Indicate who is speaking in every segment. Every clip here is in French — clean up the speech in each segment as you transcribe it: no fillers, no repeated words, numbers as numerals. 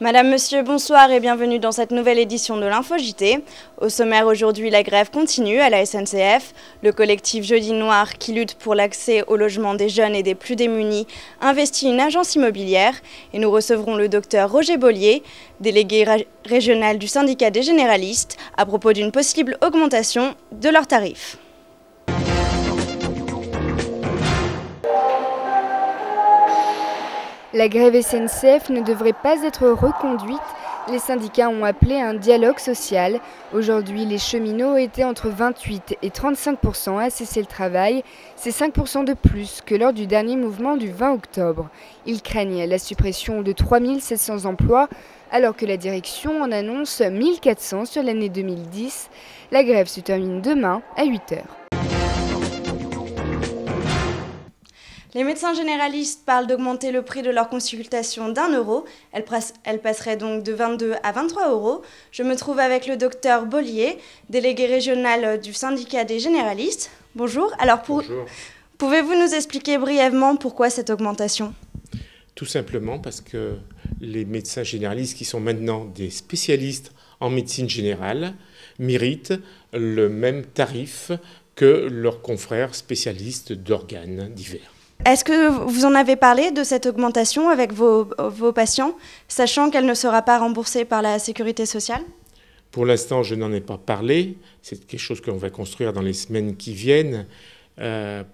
Speaker 1: Madame, Monsieur, bonsoir et bienvenue dans cette nouvelle édition de l'Info JT. Au sommaire aujourd'hui, la grève continue à la SNCF. Le collectif Jeudi Noir, qui lutte pour l'accès au logement des jeunes et des plus démunis, investit une agence immobilière. Et nous recevrons le docteur Roger Bollier, délégué régional du syndicat des généralistes, à propos d'une possible augmentation de leurs tarifs.
Speaker 2: La grève SNCF ne devrait pas être reconduite. Les syndicats ont appelé à un dialogue social. Aujourd'hui, les cheminots étaient entre 28 et 35% à cesser le travail. C'est 5% de plus que lors du dernier mouvement du 20 octobre. Ils craignent la suppression de 3700 emplois, alors que la direction en annonce 1400 sur l'année 2010. La grève se termine demain à 8 h.
Speaker 1: Les médecins généralistes parlent d'augmenter le prix de leur consultation d'1 €. Elle passerait donc de 22 à 23 €. Je me trouve avec le docteur Bollier, délégué régional du syndicat des généralistes. Bonjour. Alors,
Speaker 3: Bonjour.
Speaker 1: Pouvez-vous nous expliquer brièvement pourquoi cette augmentation ?
Speaker 3: Tout simplement parce que les médecins généralistes, qui sont maintenant des spécialistes en médecine générale, méritent le même tarif que leurs confrères spécialistes d'organes divers.
Speaker 1: Est-ce que vous en avez parlé de cette augmentation avec vos patients, sachant qu'elle ne sera pas remboursée par la sécurité sociale ?
Speaker 3: Pour l'instant, je n'en ai pas parlé. C'est quelque chose qu'on va construire dans les semaines qui viennent.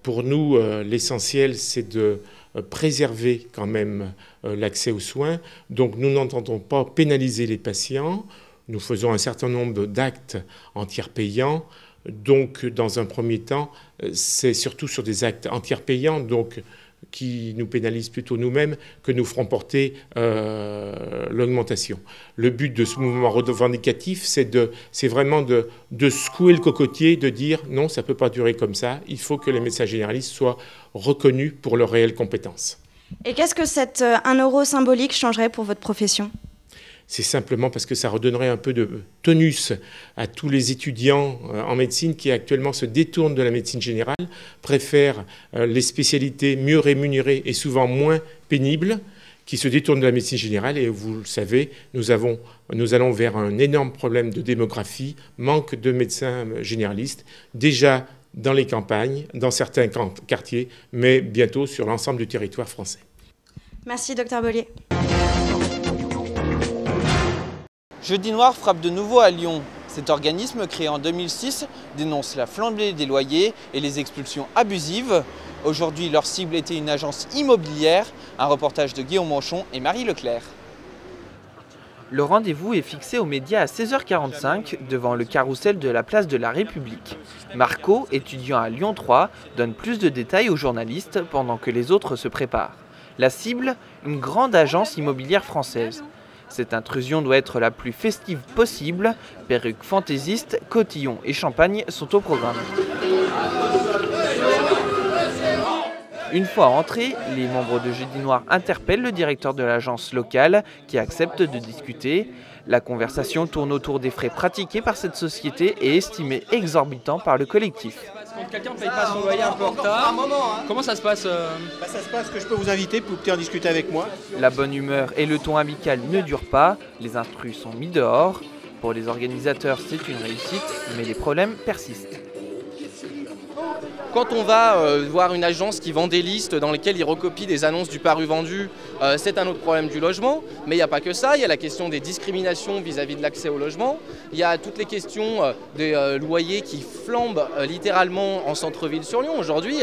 Speaker 3: Pour nous, l'essentiel, c'est de préserver quand même l'accès aux soins. Donc nous n'entendons pas pénaliser les patients. Nous faisons un certain nombre d'actes en tiers payants. Donc, dans un premier temps, c'est surtout sur des actes en tiers payants, donc qui nous pénalisent plutôt nous-mêmes, que nous ferons porter l'augmentation. Le but de ce mouvement revendicatif, c'est vraiment de secouer le cocotier, de dire non, ça ne peut pas durer comme ça. Il faut que les médecins généralistes soient reconnus pour leurs réelles compétences.
Speaker 1: Et qu'est-ce que cet 1 € symbolique changerait pour votre profession ?
Speaker 3: C'est simplement parce que ça redonnerait un peu de tonus à tous les étudiants en médecine qui actuellement se détournent de la médecine générale, préfèrent les spécialités mieux rémunérées et souvent moins pénibles, qui se détournent de la médecine générale. Et vous le savez, nous allons vers un énorme problème de démographie, manque de médecins généralistes, déjà dans les campagnes, dans certains quartiers, mais bientôt sur l'ensemble du territoire français.
Speaker 1: Merci, docteur Bollier.
Speaker 4: Jeudi Noir frappe de nouveau à Lyon. Cet organisme, créé en 2006, dénonce la flambée des loyers et les expulsions abusives. Aujourd'hui, leur cible était une agence immobilière. Un reportage de Guillaume Manchon et Marie Leclerc. Le rendez-vous est fixé aux médias à 16h45 devant le carrousel de la place de la République. Marco, étudiant à Lyon 3, donne plus de détails aux journalistes pendant que les autres se préparent. La cible, une grande agence immobilière française. Cette intrusion doit être la plus festive possible. Perruques fantaisistes, cotillons et champagne sont au programme. Une fois entrés, les membres de Jeudi Noir interpellent le directeur de l'agence locale qui accepte de discuter. La conversation tourne autour des frais pratiqués par cette société et estimés exorbitants par le collectif.
Speaker 5: Quand quelqu'un ne paye pas son loyer un peu en retard, comment ça se passe
Speaker 6: Ça se passe que je peux vous inviter pour en discuter avec moi.
Speaker 4: La bonne humeur et le ton amical ne durent pas, les intrus sont mis dehors. Pour les organisateurs, c'est une réussite, mais les problèmes persistent.
Speaker 5: Quand on va voir une agence qui vend des listes dans lesquelles il recopie des annonces du paru vendu, c'est un autre problème du logement. Mais il n'y a pas que ça, il y a la question des discriminations vis-à-vis de l'accès au logement. Il y a toutes les questions des loyers qui flambent littéralement en centre-ville sur Lyon. Aujourd'hui,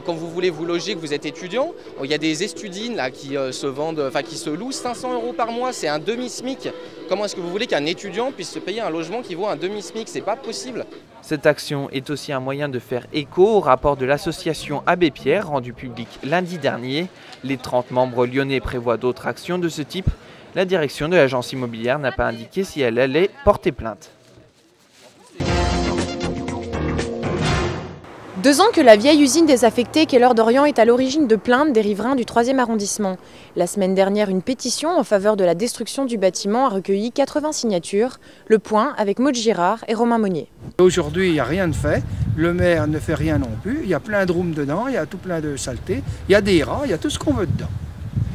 Speaker 5: quand vous voulez vous loger, que vous êtes étudiant, il y a des estudines là, qui se louent 500 € par mois, c'est un demi-SMIC. Comment est-ce que vous voulez qu'un étudiant puisse se payer un logement qui vaut un demi-SMIC? C'est pas possible.
Speaker 4: Cette action est aussi un moyen de faire écho au rapport de l'association Abbé Pierre rendu public lundi dernier. Les 30 membres lyonnais prévoient d'autres actions de ce type. La direction de l'agence immobilière n'a pas indiqué si elle allait porter plainte.
Speaker 7: 2 ans que la vieille usine désaffectée Keller d'Orient est à l'origine de plaintes des riverains du 3e arrondissement. La semaine dernière, une pétition en faveur de la destruction du bâtiment a recueilli 80 signatures. Le point avec Maud Girard et Romain Monnier.
Speaker 8: Aujourd'hui, il n'y a rien de fait. Le maire ne fait rien non plus. Il y a plein de rooms dedans, il y a tout plein de saletés. Il y a des rats, il y a tout ce qu'on veut dedans.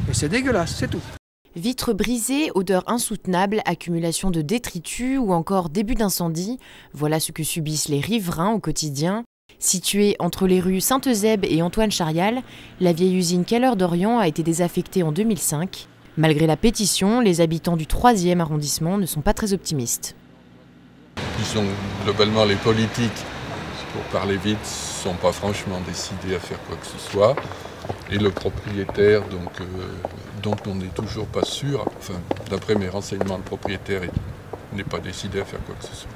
Speaker 8: Et c'est dégueulasse, c'est tout.
Speaker 7: Vitres brisées, odeur insoutenable, accumulation de détritus ou encore début d'incendie, voilà ce que subissent les riverains au quotidien. Située entre les rues Sainte-Eusèbe et Antoine Charial, la vieille usine Keller d'Orient a été désaffectée en 2005. Malgré la pétition, les habitants du 3e arrondissement ne sont pas très optimistes.
Speaker 9: Disons, globalement, les politiques, pour parler vite, ne sont pas franchement décidés à faire quoi que ce soit. Et le propriétaire, dont on n'est toujours pas sûr, enfin, d'après mes renseignements, le propriétaire n'est pas décidé à faire quoi que ce soit.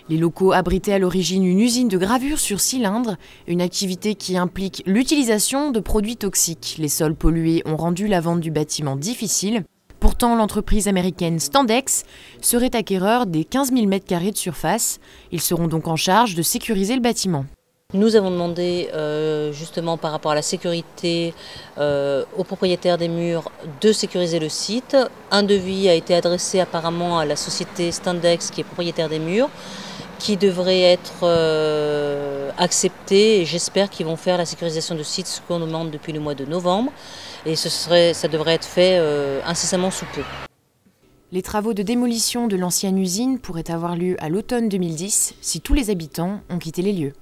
Speaker 7: Les locaux abritaient à l'origine une usine de gravure sur cylindre, une activité qui implique l'utilisation de produits toxiques. Les sols pollués ont rendu la vente du bâtiment difficile. Pourtant, l'entreprise américaine Standex serait acquéreur des 15 000 m² de surface. Ils seront donc en charge de sécuriser le bâtiment.
Speaker 10: Nous avons demandé justement par rapport à la sécurité aux propriétaires des murs de sécuriser le site. Un devis a été adressé apparemment à la société Standex qui est propriétaire des murs, qui devrait être accepté, et j'espère qu'ils vont faire la sécurisation de site, ce qu'on demande depuis le mois de novembre, et ça devrait être fait incessamment sous peu.
Speaker 7: Les travaux de démolition de l'ancienne usine pourraient avoir lieu à l'automne 2010 si tous les habitants ont quitté les lieux.